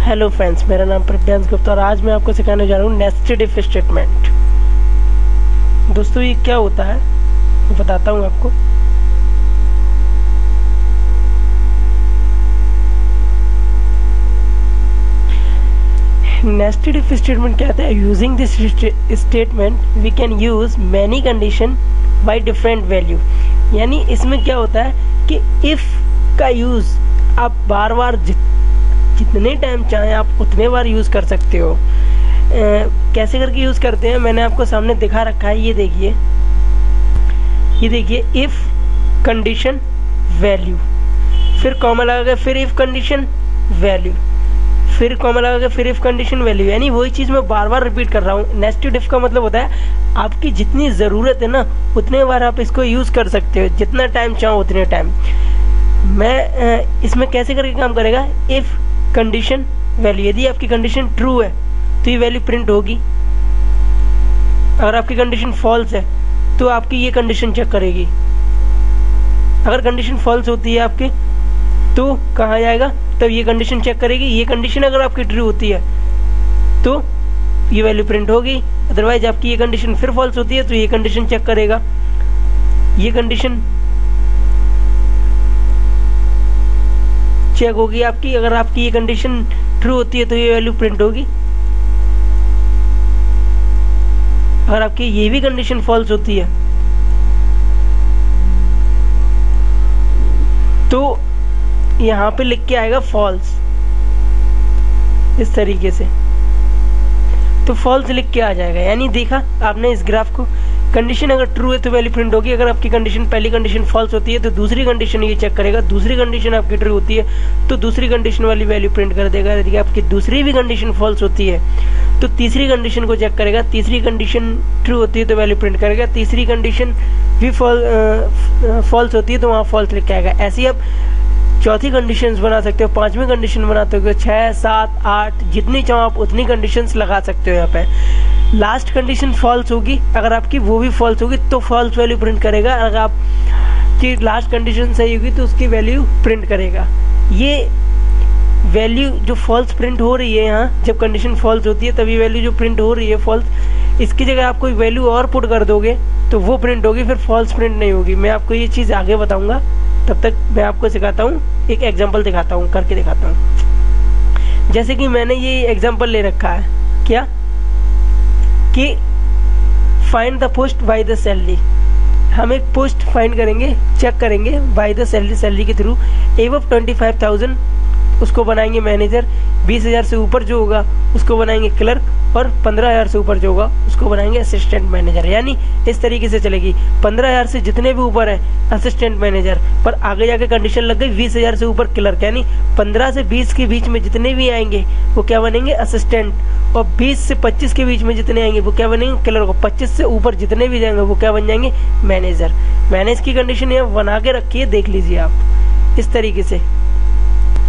Hello friends, मेरा नाम प्रभ्यांश गुप्ता और आज मैं आपको सिखाने जा रहा हूँ नेस्टेड इफ स्टेटमेंट। दोस्तों, ये क्या होता है मैं बताता हूँ आपको। नेस्टेड इफ स्टेटमेंट क्या होता है? Using this statement we can use many condition by different value. यानी इसमें क्या होता है कि इफ का यूज आप बार बार जितने टाइम चाहें आप उतने बार यूज़ कर सकते हो। कैसे करके यूज़ करते हैं मैंने आपको सामने दिखा रखा है। ये देखिए इफ़ कंडीशन वैल्यू, फिर कॉमा लगा के फिर इफ़ कंडीशन वैल्यू, फिर कॉमा लगा के फिर इफ़ कंडीशन वैल्यू। यानी वही चीज़ मैं बार बार रिपीट कर रहा हूँ। नेस्टेड इफ़ का मतलब होता है आपकी जितनी ज़रूरत है ना उतने बार आप इसको यूज़ कर सकते हो, जितना टाइम चाहो उतने टाइम। मैं इसमें कैसे करके काम करेगा? इफ़ कंडीशन वैल्यू, यदि आपकी कंडीशन ट्रू है तो ये वैल्यू प्रिंट होगी। अगर आपकी कंडीशन फॉल्स है तो आपकी ये कंडीशन चेक करेगी। अगर कंडीशन फॉल्स होती है आपकी तो कहाँ जाएगा? तब ये कंडीशन चेक करेगी। ये कंडीशन अगर आपकी ट्रू होती है तो ये वैल्यू प्रिंट होगी। अदरवाइज आपकी ये कंडीशन फिर फॉल्स होती है तो ये कंडीशन चेक करेगा। ये कंडीशन चेक होगी आपकी। अगर आपकी ये कंडीशन ट्रू होती है तो ये वैल्यू प्रिंट होगी। अगर आपकी ये भी कंडीशन फॉल्स होती है तो यहाँ पे लिख के आएगा फॉल्स, इस तरीके से। तो फॉल्स लिख के आ जाएगा। यानी देखा आपने इस ग्राफ को, कंडीशन अगर ट्रू है तो वैल्यू प्रिंट होगी। अगर आपकी कंडीशन पहली कंडीशन फॉल्स होती है तो दूसरी कंडीशन ये चेक करेगा। दूसरी कंडीशन आपकी ट्रू होती है तो दूसरी कंडीशन वाली वैल्यू प्रिंट कर देगा। यदि आपकी दूसरी भी कंडीशन फॉल्स होती है तो तीसरी कंडीशन को चेक करेगा। तीसरी कंडीशन ट्रू होती है तो वैल्यू प्रिंट करेगा। तीसरी कंडीशन भी फॉल्स होती है तो वहाँ फॉल्स लिख के आएगा। ऐसे ही आप चौथी कंडीशंस बना सकते हो, पांचवी कंडीशन बनाते हो, 6, 7, 8 जितनी चाहो आप उतनी कंडीशंस लगा सकते हो। यहाँ पे लास्ट कंडीशन फॉल्स होगी, अगर आपकी वो भी फॉल्स होगी तो फॉल्स वैल्यू प्रिंट करेगा। अगर आपकी लास्ट कंडीशन सही होगी तो उसकी वैल्यू प्रिंट करेगा। ये वैल्यू जो फॉल्स प्रिंट हो रही है यहाँ, जब कंडीशन फॉल्स होती है तभी वैल्यू जो प्रिंट हो रही है फॉल्स, इसकी जगह आप कोई वैल्यू और पुट कर दोगे तो वो प्रिंट होगी, फिर फॉल्स प्रिंट नहीं होगी। मैं आपको ये चीज़ आगे बताऊंगा, तब तक मैं आपको सिखाता हूँ, एक एग्जांपल दिखाता हूँ, करके दिखाता हूँ। जैसे कि मैंने ये एग्जांपल ले रखा है, क्या कि find the post by the salary. हम एक पोस्ट फाइंड करेंगे, चेक करेंगे बाय द सैलरी, सैलरी के थ्रू। एबव 25,000 उसको बनाएंगे मैनेजर, 20,000 से ऊपर जो होगा उसको बनाएंगे क्लर्क, और 15,000 से ऊपर जो होगा उसको बनाएंगे असिस्टेंट मैनेजर। यानी इस तरीके से चलेगी। 15,000 से जितने भी ऊपर है असिस्टेंट मैनेजर, पर आगे जाके कंडीशन लग गई 20,000 से ऊपर क्लर्क। यानी 15 से 20 के बीच में जितने भी आएंगे वो क्या बनेंगे? असिस्टेंट। और 20 से 25 के बीच में जितने आएंगे वो क्या बनेंगे? क्लर्क। 25 से ऊपर जितने भी जाएंगे वो क्या बन जाएंगे? मैनेजर। मैनेज की कंडीशन यहाँ बना के रखिए, देख लीजिए आप इस तरीके से।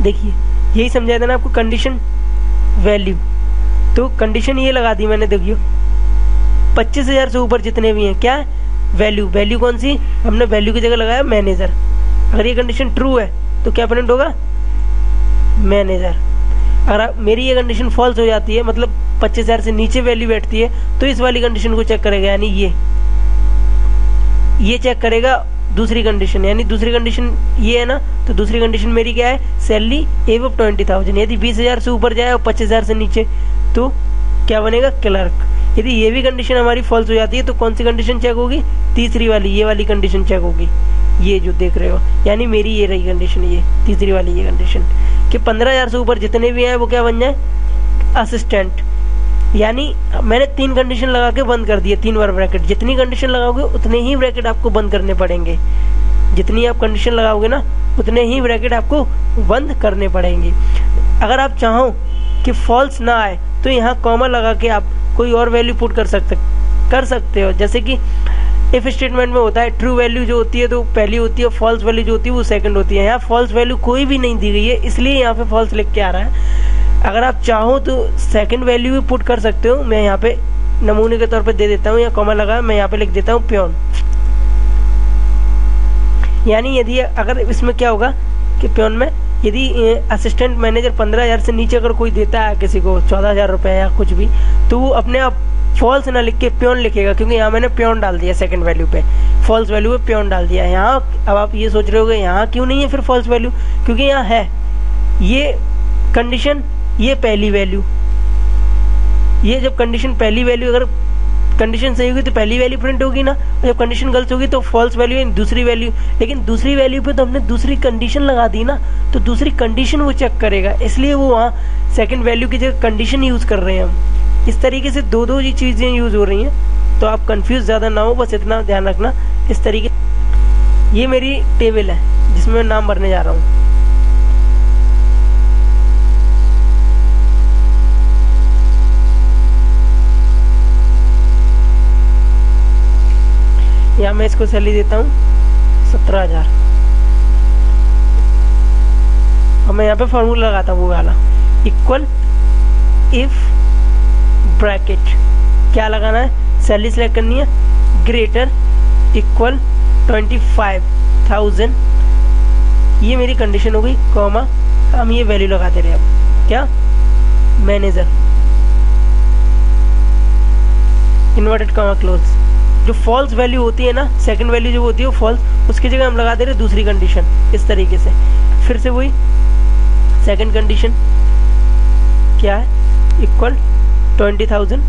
देखिए यही समझाया था ना आपको, कंडीशन वैल्यू। तो कंडीशन ये लगा दी मैंने, देखियो 25,000 से ऊपर जितने भी हैं क्या वैल्यू, वैल्यू कौन सी? हमने वैल्यू की जगह लगाया मैनेजर। अगर ये कंडीशन ट्रू है तो क्या प्रिंट होगा? मैनेजर। अगर मेरी ये कंडीशन फॉल्स हो जाती है, मतलब 25,000 से नीचे वैल्यू बैठती है, तो इस वाली कंडीशन को चेक करेगा। यानी ये चेक करेगा दूसरी कंडीशन। यानी दूसरी कंडीशन ये है ना, तो दूसरी कंडीशन मेरी क्या है? Salary above 20,000। यदि 20,000 से ऊपर जाए और 25,000 से नीचे तो क्या बनेगा? क्लर्क। यदि ये भी कंडीशन हमारी फॉल्स हो जाती है तो कौन सी कंडीशन चेक होगी? तीसरी वाली, ये वाली कंडीशन चेक होगी, ये जो देख रहे हो। यानी मेरी ये रही कंडीशन, ये तीसरी वाली ये कंडीशन कि 15,000 से ऊपर जितने भी आए वो क्या बन जाए? असिस्टेंट। यानी मैंने 3 कंडीशन लगा के बंद कर दिए, 3 बार ब्रैकेट। जितनी कंडीशन लगाओगे उतने ही ब्रैकेट आपको बंद करने पड़ेंगे। जितनी आप कंडीशन लगाओगे ना उतने ही ब्रैकेट आपको बंद करने पड़ेंगे। अगर आप चाहो कि फॉल्स ना आए तो यहाँ कॉमा लगा के आप कोई और वैल्यू पुट कर सकते हो। जैसे कि इफ स्टेटमेंट में होता है ट्रू वैल्यू जो होती है तो पहली होती है, फॉल्स वैल्यू जो होती है वो सेकंड होती है। यहाँ फॉल्स वैल्यू कोई भी नहीं दी गई है, इसलिए यहाँ पे फॉल्स लिख के आ रहा है। अगर आप चाहो तो सेकंड वैल्यू भी पुट कर सकते हो। मैं यहाँ पे नमूने के तौर पे दे देता हूँ, या कॉमा लगा मैं यहाँ पे लिख देता हूँ प्योन। यानी यदि अगर इसमें क्या होगा कि प्योन में यदि असिस्टेंट मैनेजर 15,000 से नीचे अगर कोई देता है किसी को 14,000 रुपये या कुछ भी, तो वो अपने आप फॉल्स ना लिख के प्योन लिखेगा, क्योंकि यहाँ मैंने प्योन डाल दिया सेकंड वैल्यू पे, फॉल्स वैल्यू पे प्योन डाल दिया। यहाँ अब आप ये सोच रहे होगे यहाँ क्यों नहीं है फिर फॉल्स वैल्यू, क्योंकि यहाँ है ये कंडीशन, ये पहली वैल्यू, ये जब कंडीशन पहली वैल्यू, अगर कंडीशन सही होगी तो पहली वैल्यू प्रिंट होगी ना, और जब कंडीशन गलत होगी तो फॉल्स वैल्यू दूसरी वैल्यू। लेकिन दूसरी वैल्यू पे तो हमने दूसरी कंडीशन लगा दी ना, तो दूसरी कंडीशन वो चेक करेगा, इसलिए वो वहाँ सेकंड वैल्यू की जगह कंडीशन यूज कर रहे हैं हम। इस तरीके से दो दो चीजें यूज हो रही हैं, तो आप कंफ्यूज ज्यादा ना हो, बस इतना ध्यान रखना। इस तरीके ये मेरी टेबल है जिसमें मैं नाम भरने जा रहा हूँ। या मैं इसको सैलरी देता हूँ 17,000, और मैं यहाँ पे फॉर्मूला लगाता हूँ वो वाला, इक्वल इफ ब्रैकेट, क्या लगाना है, सैलरी सेलेक्ट करनी है, ग्रेटर इक्वल 25,000, ये मेरी कंडीशन हो गई, कॉमा हम ये वैल्यू लगाते रहे। अब क्या, मैनेजर इन्वर्टेड कॉमा क्लोज, जो फॉल्स वैल्यू होती है ना, सेकंड वैल्यू जो होती है वो फॉल्स, उसकी जगह हम लगा दे रहे दूसरी कंडीशन। इस तरीके से फिर से वही सेकंड कंडीशन क्या है, इक्वल 20,000,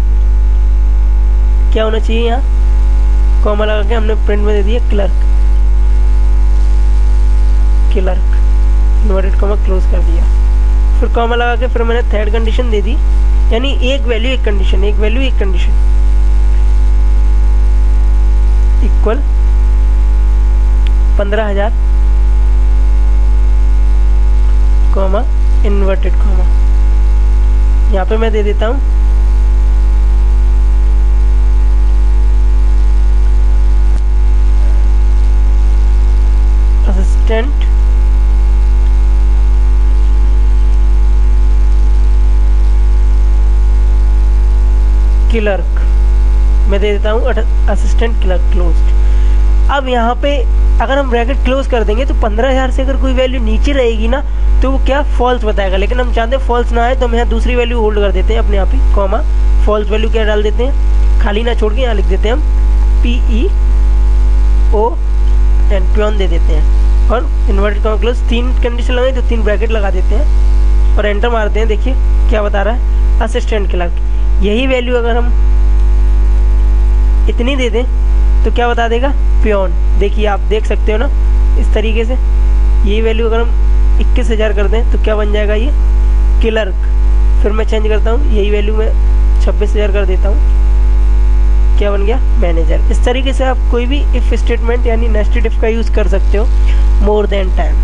क्या होना चाहिए यहाँ, कॉमा लगा के हमने प्रिंट में दे दिया clerk, clerk inverted comma close कर दिया। फिर कॉमा लगा के फिर मैंने थर्ड कंडीशन दे दी, यानी एक वैल्यू एक कंडीशन, एक वैल्यू एक condition, equal 15,000 comma inverted comma, यहाँ पे मैं दे देता हूँ असिस्टेंट क्लर्क, मैं दे देता हूँ असिस्टेंट क्लर्क क्लोज्ड। अब यहाँ पे अगर हम ब्रैकेट क्लोज कर देंगे तो 15,000 से अगर कोई वैल्यू नीचे रहेगी ना, तो वो क्या फॉल्स बताएगा, लेकिन हम चाहते हैं फॉल्स ना आए, तो हम यहाँ दूसरी वैल्यू होल्ड कर देते हैं अपने आप ही, कॉमा फॉल्स वैल्यू क्या डाल देते हैं, खाली ना छोड़ के यहाँ लिख देते हैं हम PEON, प्योन दे देते हैं, और इन्वर्टेड कॉमा क्लोज, तीन कंडीशन लगाई तो 3 ब्रैकेट लगा देते हैं और एंटर मारते हैं। देखिए क्या बता रहा है, असिस्टेंट क्लर्क। यही वैल्यू अगर हम इतनी दे दें तो क्या बता देगा, प्योन। देखिए आप देख सकते हो ना इस तरीके से, यही वैल्यू अगर हम 21,000 कर दें तो क्या बन जाएगा, ये क्लर्क। फिर मैं चेंज करता हूँ, यही वैल्यू मैं 26,000 कर देता हूँ, क्या बन गया, मैनेजर। इस तरीके से आप कोई भी इफ स्टेटमेंट यानी नेस्टेड इफ का यूज कर सकते हो मोर देन टाइम।